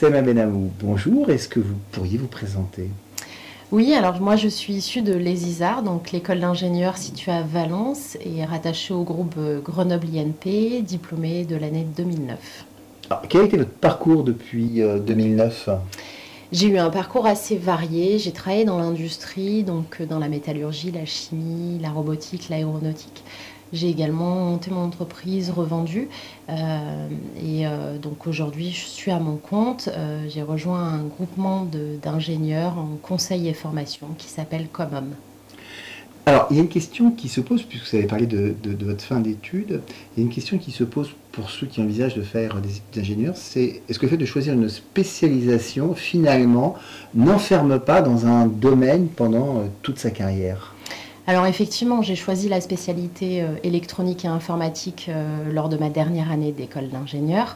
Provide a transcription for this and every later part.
Selma Benamou, bonjour. Est-ce que vous pourriez vous présenter? Oui, alors moi je suis issue de l'ESISAR, donc l'école d'ingénieurs située à Valence et rattachée au groupe Grenoble INP, diplômée de l'année 2009. Alors, quel a été votre parcours depuis 2009? J'ai eu un parcours assez varié, j'ai travaillé dans l'industrie, donc dans la métallurgie, la chimie, la robotique, l'aéronautique. J'ai également monté mon entreprise, revendue, donc aujourd'hui je suis à mon compte. J'ai rejoint un groupement d'ingénieurs en conseil et formation qui s'appelle Comom. Alors, il y a une question qui se pose, puisque vous avez parlé de votre fin d'études, il y a une question qui se pose pour ceux qui envisagent de faire des études d'ingénieur, c'est est-ce que le fait de choisir une spécialisation, finalement, n'enferme pas dans un domaine pendant toute sa carrière? Alors effectivement, j'ai choisi la spécialité électronique et informatique lors de ma dernière année d'école d'ingénieur.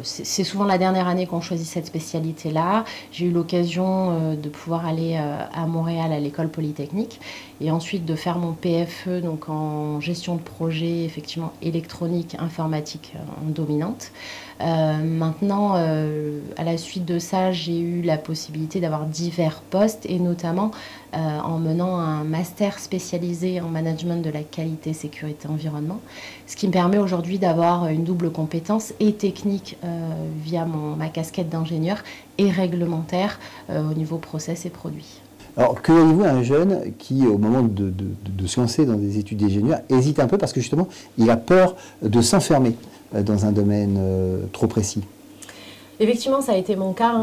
C'est souvent la dernière année qu'on choisit cette spécialité-là. J'ai eu l'occasion de pouvoir aller à Montréal à l'école polytechnique et ensuite de faire mon PFE donc en gestion de projet, effectivement électronique, informatique en dominante. Maintenant, à la suite de ça, j'ai eu la possibilité d'avoir divers postes et notamment en menant un master spécialisé en management de la qualité, sécurité, environnement, ce qui me permet aujourd'hui d'avoir une double compétence et technique via ma casquette d'ingénieur et réglementaire au niveau process et produits. Alors, que voyez-vous à un jeune qui, au moment de se lancer dans des études d'ingénieur, hésite un peu parce que justement, il a peur de s'enfermer dans un domaine trop précis? Effectivement, ça a été mon cas.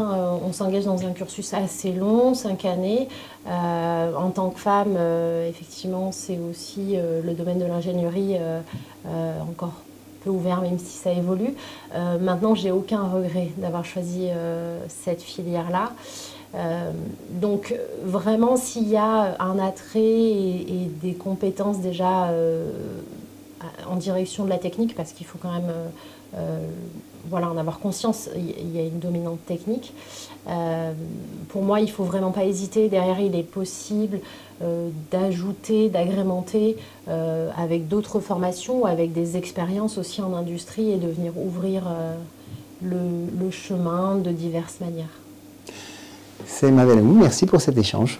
On s'engage dans un cursus assez long, 5 années. En tant que femme, effectivement, c'est aussi le domaine de l'ingénierie encore peu ouvert, même si ça évolue. Maintenant, j'ai aucun regret d'avoir choisi cette filière-là. Donc vraiment, s'il y a un attrait et des compétences déjà en direction de la technique, parce qu'il faut quand même en avoir conscience, il y a une dominante technique. Pour moi, il ne faut vraiment pas hésiter. Derrière, il est possible d'ajouter, d'agrémenter avec d'autres formations ou avec des expériences aussi en industrie et de venir ouvrir le chemin de diverses manières. C'est Selma Benamou, merci pour cet échange.